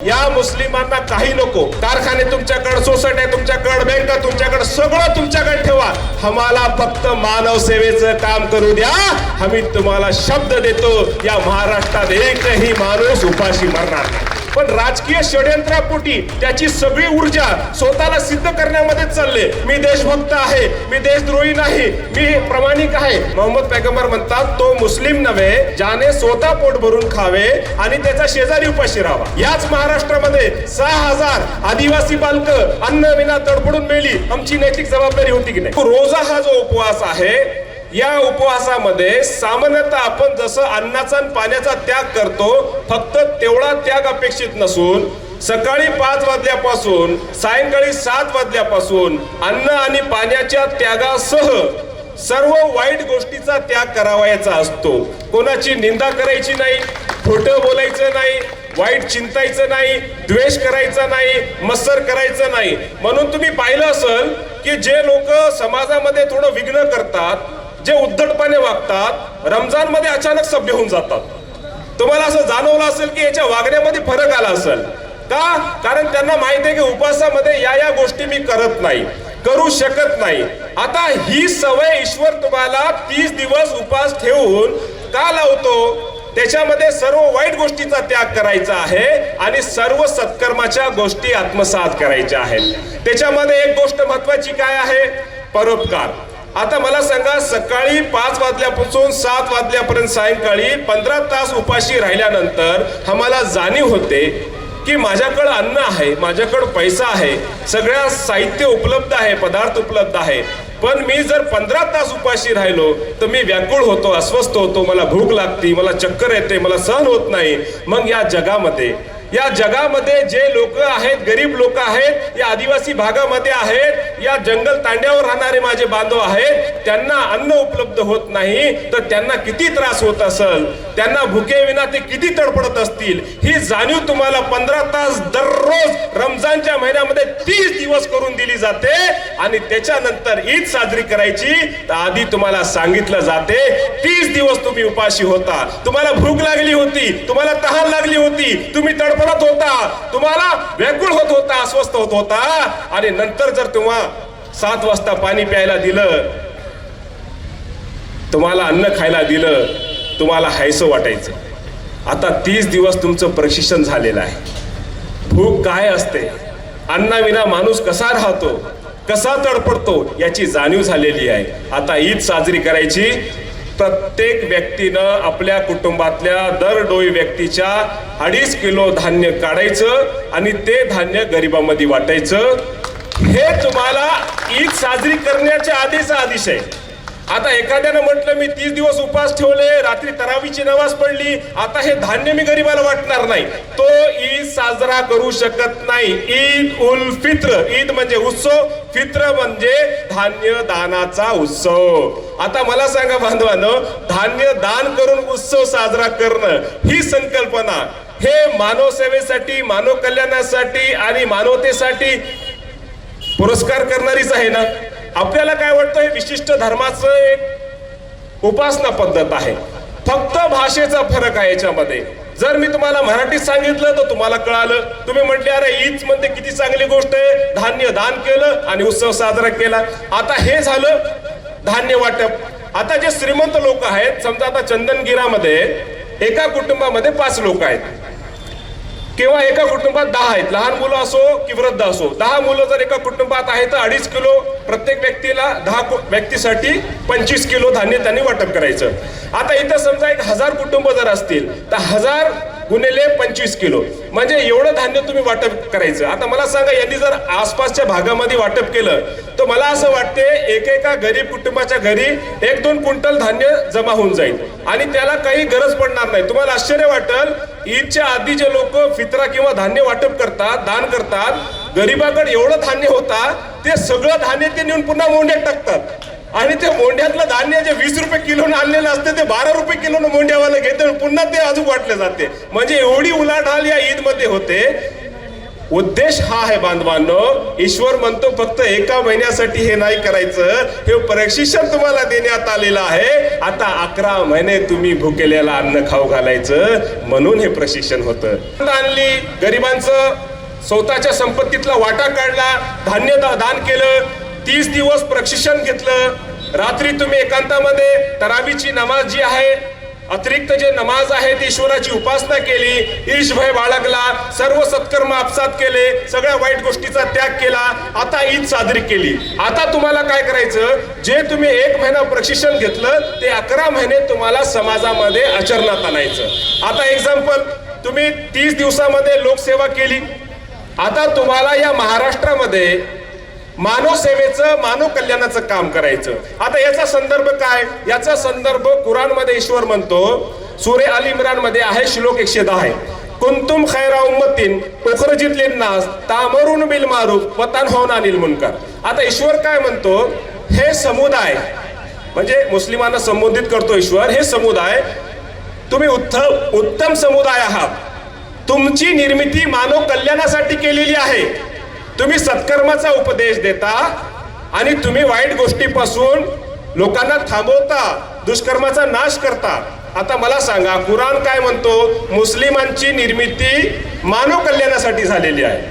या मुस्लिमांना काही नको, कारखाने तुमच्याकडे, सोसायट्या तुमच्याकडे, बँका तुमच्याकडे, सगळं तुमच्याकडे ठेवा, आम्हाला फक्त मानव सेवेचं काम करू द्या. आम्ही तुम्हाला शब्द देतो, या महाराष्ट्रात एकही माणूस उपाशी मरणार नाही. पण राजकीय षड्यंत्रापोटी त्याची सगळी ऊर्जा स्वतःला सिद्ध करण्यामध्ये चालले. मी देशभक्त आहे, मी देशद्रोही नाही, मी प्रामाणिक आहे. मोहम्मद पैगंबर म्हणतात, तो मुस्लिम नव्हे ज्याने स्वतः पोट भरून खावे आणि त्याचा शेजारी उपाशी राहावा. याच महाराष्ट्रामध्ये 6,000 आदिवासी बालक अन्न विना तडफडून मेली. आमची नैतिक जबाबदारी होती की नाही? रोजा हा जो उपवास आहे, या उपवासामध्ये सामान्यतः आपण जसं अन्नाचा आणि पाण्याचा त्याग करतो, फक्त तेवढा त्याग अपेक्षित नसून सकाळी 5 वाजल्यापासून सायंकाळी 7 वाजल्यापासून अन्न आणि पाण्याच्या त्यागासह सर्व वाईट गोष्टीचा त्याग करावायचा असतो. कोणाची निंदा करायची नाही, खोटं बोलायचं नाही, वाईट चिंतायचं नाही, द्वेष करायचा नाही, मत्सर करायचं नाही. म्हणून तुम्ही पाहिलं असेल की जे लोक समाजामध्ये थोडं विघ्न करतात, जे उद्धटपणे वागतात, रमजान मध्ये अचानक सभ्य होऊन जातात. तुम्हाला असं जाणवलं असेल की याच्या वागण्यामध्ये फरक आला असेल का? कारण त्यांना माहिती आहे की उपवासामध्ये या गोष्टी मी करत नाही, करू शकत नाही. आता ही सवय ईश्वर तुम्हाला 30 दिवस उपवास ठेवून का लावतो? त्याच्यामध्ये सर्व वाईट गोष्टीचा त्याग करायचा आहे आणि सर्व सत्कर्माच्या गोष्टी आत्मसात करायच्या आहेत. त्याच्यामध्ये एक गोष्ट महत्वाची काय आहे? परोपकार. आता मला सांगा, सकाळी 5 वाजल्यापासून 7 वाजल्यापर्यंत सायंकाळी 15 तास उपाशी राहिल्यानंतर आम्हाला जाणीव होते की माझ्याकडे अन्न आहे, माझ्याकडे पैसा आहे, सगळ्या साहित्य उपलब्ध आहे, पदार्थ उपलब्ध आहे, पण मी जर 15 तास उपाशी राहिलो तर मी व्याकुळ होतो, अस्वस्थ होतो, मला भूक लागते, मला चक्कर येते, मला सहन होत नाही. मग या जगामध्ये जे लोक आहेत, गरीब लोक आहेत, या आदिवासी भागामध्ये आहेत, या जंगल तांड्यावर राहणारे माझे बांधव आहेत, त्यांना अन्न उपलब्ध होत नाही तर त्यांना किती त्रास होत असेल, त्यांना भुकेविना ते किती तडफडत असतील. ही जाणीव तुम्हाला 15 तास दररोज रमजानच्या महिन्यामध्ये 30 दिवस करून दिली जाते. आणि त्याच्यानंतर ईद साजरी करायची तर आधी तुम्हाला सांगितलं जाते 30 दिवस तुम्ही उपाशी होता, तुम्हाला भूक लागली होती, तुम्हाला तहान लागली होती, तुम्ही तडफडत होता, तुम्हाला व्याकुळ होत होता, अस्वस्थ होत होता. आणि नंतर जर तुम्हा 7 वाजता पाणी प्यायला दिलं, तुम्हाला अन्न खायला दिलं, तुम्हाला हायसं वाटायचं. आता 30 दिवस तुमचं प्रशिक्षण झालेलं आहे. भूक काय असते, अन्नाविना माणूस कसा राहतो, कसा तडफडतो, याची जाणीव झालेली आहे. आता ईद साजरी करायची. प्रत्येक व्यक्तीनं आपल्या कुटुंबातल्या दरडोई व्यक्तीच्या 2.5 किलो धान्य काढायचं आणि ते धान्य गरिबांमध्ये वाटायचं. हे तुम्हाला ईद साजरी करण्याच्या आधीचा आदेश आहे. आता एखाद्यानं म्हटलं मी 30 दिवस उपवास ठेवले, रात्री तरावीची नमाज पडली, आता हे धान्य मी गरिबाला वाटणार नाही, तो ईद साजरा करू शकत नाही. ईद उल फित्र, ईद म्हणजे उत्सव, फित्र म्हणजे धान्य दानाचा उत्सव. आता मला सांगा बांधवांनो, धान्य दान करून उत्सव साजरा करणं ही संकल्पना हे मानव सेवेसाठी, मानव कल्याणासाठी आणि मानवतेसाठी पुरस्कार करणारीच आहे ना. आपल्याला काय वाटतं, हे विशिष्ट धर्माचं एक उपासना पद्धत आहे, फक्त भाषेचा फरक आहे याच्यामध्ये. जर मी तुम्हाला मराठीत सांगितलं तर तुम्हाला कळालं, तुम्ही म्हटले अरे ईद मध्ये किती चांगली गोष्ट आहे, धान्य दान केलं आणि उत्सव साजरा केला. आता हे झालं धान्य वाटप. आता जे श्रीमंत लोक आहेत, समजा आता चंदनगिरामध्ये एका कुटुंबामध्ये 5 लोक आहेत किंवा एका कुटुंबात 10 आहेत, लहान मुलं असो की वृद्ध असो. 10 मुलं जर एका कुटुंबात आहेत तर 2.5 किलो प्रत्येक व्यक्तीला, 10 व्यक्तीसाठी 25 किलो धान्य त्यांनी वाटप करायचं. आता इथं समजा 1000 कुटुंब जर असतील तर 1000 गुणिले 25 किलो म्हणजे एवढं धान्य तुम्ही वाटप करायचं. आता मला सांगा, यांनी जर आसपासच्या भागामध्ये वाटप केलं तर मला असं वाटते एकेका गरीब कुटुंबाच्या घरी 1-2 क्विंटल धान्य जमा होऊन जाईल आणि त्याला काही गरज पडणार नाही. तुम्हाला आश्चर्य वाटेल, ईदच्या आधी जे लोक फित्रा किंवा धान्य वाटप करतात, दान करतात, गरिबाकडे एवढं धान्य होता ते सगळं धान्य ते नेऊन पुन्हा मोंड्यात टाकतात आणि ते मोंड्यातलं धान्य जे 20 रुपये किलोनं आणलेलं असते ते 12 रुपये किलोनं मोंड्यावाला घेते, पुन्हा ते अजून वाटले जाते. म्हणजे एवढी उलाढाल या ईद मध्ये होते. उद्देश हा आहे बांधवांनो. ईश्वर म्हणतो फक्त एका महिन्यासाठी हे नाही करायचं, हे प्रशिक्षण तुम्हाला देण्यात आलेलं आहे. आता 11 महिने तुम्ही भुकेल्याला अन्न खाऊ घालायचं, म्हणून हे प्रशिक्षण होतं. आणली गरिबांचं स्वतःच्या संपत्तीतला वाटा काढला, धान्य दान केलं, 30 दिवस प्रशिक्षण घेतलं. रात्री तुम्ही एकांतामध्ये तरावीची नमाज जी आहे, अतिरिक्त जे नमाज आहे ती ईश्वराची उपासना केली, ईशभय बाळगला, सर्व सत्कर्म आपसात केले, सगळ्या वाईट गोष्टीचा त्याग केला. आता ईद साजरी केली. आता तुम्हाला काय करायचं, जे तुम्ही 1 महिना प्रशिक्षण घेतलं ते 11 महिने तुम्हाला समाजामध्ये आचरणात आणायचं. आता एक्झाम्पल, तुम्ही 30 दिवसामध्ये लोकसेवा केली. आता तुम्हाला या महाराष्ट्रामध्ये मानव सेवेचं, मानव कल्याणाचं काम करायचं. आता याचा संदर्भ काय, याचा संदर्भ कुराणमध्ये ईश्वर म्हणतो, सूरे अल इम्रान मध्ये आहे, श्लोक 110 कुंतुम खैरा उम्मतीन उखरजित लिन्नास तामरून बिल मारूफ व तन्हौना अनिल मुनकर. आता ईश्वर काय म्हणतो, हे समुदाय म्हणजे मुस्लिमांना संबोधित करतो ईश्वर, हे समुदाय तुम्ही उत्तम समुदाय आहात. तुमची निर्मिती मानव कल्याणासाठी केलेली आहे. तुम्ही सत्कर्माचा उपदेश देता आणि तुम्ही वाईट गोष्टीपासून लोकांना थांबवता, दुष्कर्माचा नाश करता. आता मला सांगा, कुराण काय म्हणतो, मुस्लिमांची निर्मिती मानव कल्याणासाठी झालेली आहे.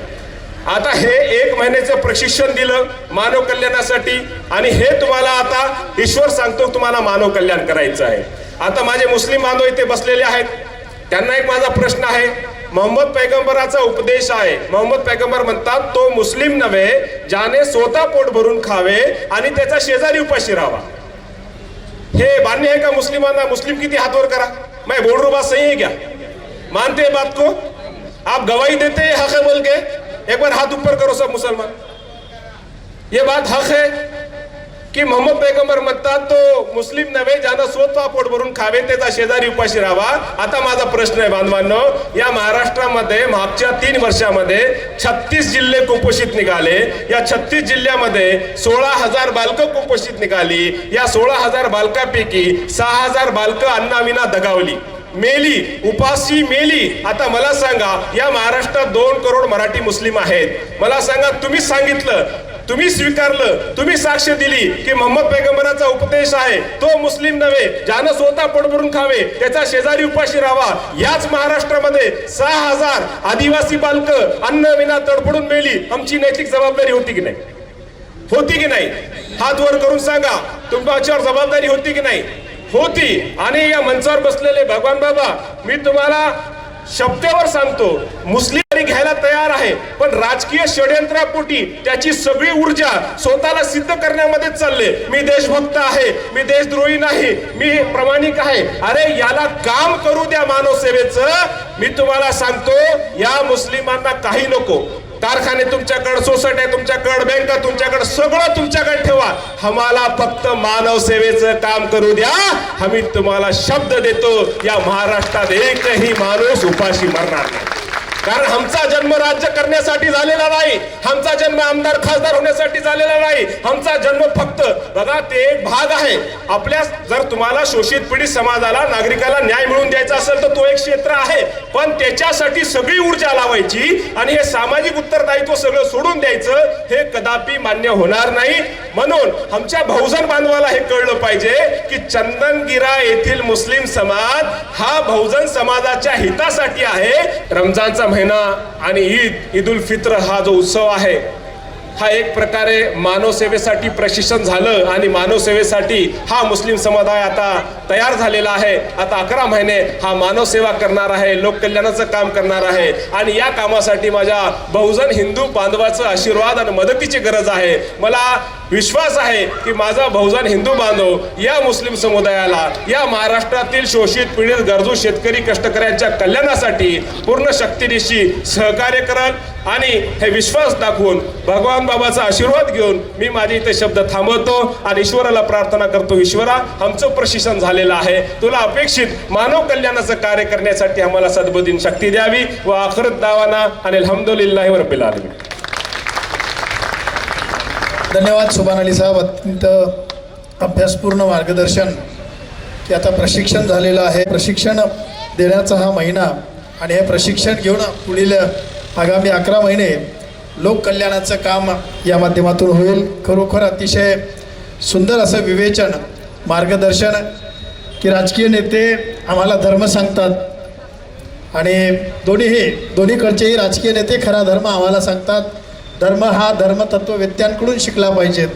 आता हे 1 महिन्याचं प्रशिक्षण दिलं मानव कल्याणासाठी, आणि हे तुम्हाला आता ईश्वर सांगतो तुम्हाला मानव कल्याण करायचं आहे. आता माझे मुस्लिम बांधव इथे बसलेले आहेत, त्यांना एक माझा प्रश्न आहे. मोहम्मद पैगंबराचा उपदेश आहे, मोहम्मद पैगंबर म्हणतात, तो मुस्लिम नव्हे ज्याने स्वतः पोट भरून खावे आणि त्याचा शेजारी उपाशी राहावा. हे मान्य है का मुस्लिमांना? मुस्लिम किती हाथ वर करा, मैं बोल रहा हूं बात सही है क्या? मानते हैं बात को? आप गवाही देते हैं हक है बोल के? एक बार हाथ ऊपर करो सब मुसलमान. ये बात हक है की मोहम्मद पैगंबर म्हणतात तो मुस्लिम नव्हे ज्यानं स्वतः पोट भरून खावे त्याचा शेजारी उपाशी राहावा. आता माझा प्रश्न आहे बांधवांनो, या महाराष्ट्रामध्ये मागच्या 3 वर्षामध्ये 36 जिल्हे कुपोषित निघाले. या 36 जिल्ह्यामध्ये 16,000 बालकं कुपोषित निघाली. या 16,000 बालकांपैकी 6,000 बालकं अन्नाविना दगावली, मेली, उपाशी मेली. आता मला सांगा, या महाराष्ट्रात 2 करोड मराठी मुस्लिम आहेत. मला सांगा, तुम्ही सांगितलं, तुम्ही स्वीकारलं, तुम्ही साक्ष दिली की मोहम्मद पैगंबराचा उपदेश आहे तो मुस्लिम नव्हे ज्यानं स्वतः पोट भरून खावे त्याचा शेजारी उपाशी राहावा. याच महाराष्ट्रामध्ये 6,000 आदिवासी बालकं अन्न विना तडफडून मेली. आमची नैतिक जबाबदारी होती की नाही? होती की नाही? हात वर करून सांगा, तुमच्यावर जबाबदारी होती की नाही? होती. आणि या मंचावर बसलेले भगवान बाबा, मी तुम्हाला शब्दावर सांगतो, मुस्लिम घ्यायला तयार आहे, पण राजकीय षड्यंत्रापोटी त्याची सगळी ऊर्जा स्वतःला सिद्ध करण्यामध्ये चालले. मी देशभक्त आहे, मी देशद्रोही नाही, मी प्रामाणिक आहे. अरे याला काम करू द्या मानव सेवेचं. मी तुम्हाला सांगतो, या मुस्लिमांना काही नको. कारखाने तुमच्याकडे, सोसायट्या तुमच्याकडे, बँका तुमच्याकडे, सगळं तुमच्याकडे ठेवा. आम्हाला फक्त मानव सेवेचं काम करू द्या. आम्ही तुम्हाला शब्द देतो, या महाराष्ट्रात एकही माणूस उपाशी मरणार नाही. कारण आमचा जन्म राज्य करण्यासाठी झालेला नाही, आमचा जन्म आमदार खासदार होण्यासाठी झालेला नाही. आमचा जन्म फक्त, बघा, ते एक भाग आहे आपल्या. जर तुम्हाला शोषित पीडित समाजाला, नागरिकाला न्याय मिळवून द्यायचा असेल तर तो एक क्षेत्र आहे, पण त्याच्यासाठी सगळी ऊर्जा लावायची आणि हे सामाजिक उत्तरदायित्व सगळं सोडून द्यायचं, हे कदापि मान्य होणार नाही. म्हणून आमच्या बहुजन बांधवाला हे कळलं पाहिजे की चंदनगिरा येथील मुस्लिम समाज हा बहुजन समाजाच्या हितासाठी आहे. रमजानचा महिना आणि ईद उल फित्र हा जो उत्सव आहे, हा एक प्रकारे मानव सेवेसाठी प्रशिक्षण झालं आणि मानव सेवेसाठी हा मुस्लिम समुदाय आता तयार झालेला आहे. आता 11 महिने हा मानव सेवा करणार आहे, लोककल्याणाचं काम करणार आहे. आणि या कामासाठी माझ्या बहुजन हिंदू बांधवाचं आशीर्वाद आणि मदतीची गरज आहे. मला विश्वास आहे की माझा बहुजन हिंदू बांधव या मुस्लिम समुदायाला, या महाराष्ट्रातील शोषित पीडित गरजू शेतकरी कष्टकऱ्यांच्या कल्याणासाठी पूर्ण शक्तीनिशी सहकार्य कराल. आणि हे विश्वास दाखवून भगवान बाबाचा आशीर्वाद घेऊन मी माझे इथे शब्द थांबवतो आणि ईश्वराला प्रार्थना करतो, ईश्वरा, आमचं प्रशिक्षण झालेलं आहे, तुला अपेक्षित मानव कल्याणाचं कार्य करण्यासाठी आम्हाला सद्बुद्धीन शक्ती द्यावी. व आखिरत दावाना आणि अल्हम्दुलिल्लाहि रब्बिल आलमीन. धन्यवाद सुभान अली साहेब, अत्यंत अभ्यासपूर्ण मार्गदर्शन. की आता प्रशिक्षण झालेलं आहे, प्रशिक्षण देण्याचा हा महिना आणि हे प्रशिक्षण घेऊन पुढील आगामी 11 महिने लोककल्याणाचं काम या माध्यमातून होईल. खरोखर अतिशय सुंदर असं विवेचन, मार्गदर्शन की राजकीय नेते आम्हाला धर्म सांगतात आणि दोन्हीकडचेही राजकीय नेते खरा धर्म आम्हाला सांगतात. धर्म हा धर्मतत्ववेत्यांकडून शिकला पाहिजेत.